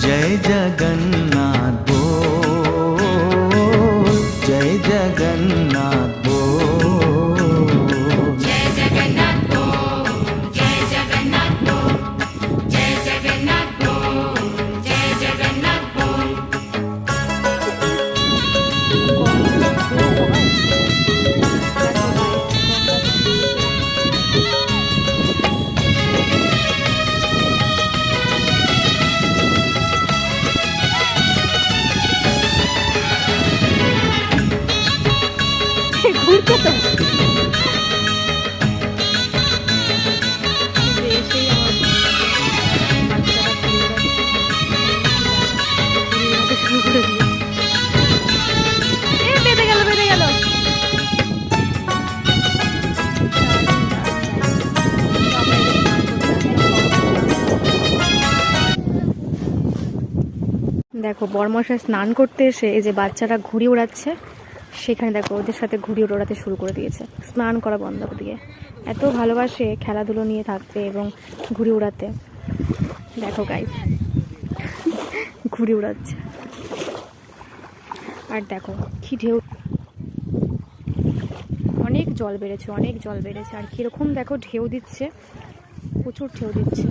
जय जगन्नाथ बोल, जय जगन्नाथ बोल। जय जगन्नाथ बोल, जय जगन्नाथ बोल, जय जगन्नाथ बोल, जय जगन्नाथ बोल। ঘুরছে তো বেঁধে গেল বেঁধে গেল। দেখো বরমশাই স্নান করতে এসে এই যে বাচ্চারা ঘুড়ি ওড়াচ্ছে, সেখানে দেখো ওদের সাথে ঘুড়ি ওড়াতে শুরু করে দিয়েছে, স্নান করা বন্ধ করে দিয়ে। এত ভালোবাসে খেলাধুলো নিয়ে থাকতে এবং ঘুড়ি উড়াতে। দেখো গাইস ঘুড়ি উড়াচ্ছে, আর দেখো কি ঢেউ, অনেক জল বেড়েছে, অনেক জল বেড়েছে। আর কিরকম দেখো ঢেউ দিচ্ছে, প্রচুর ঢেউ দিচ্ছে।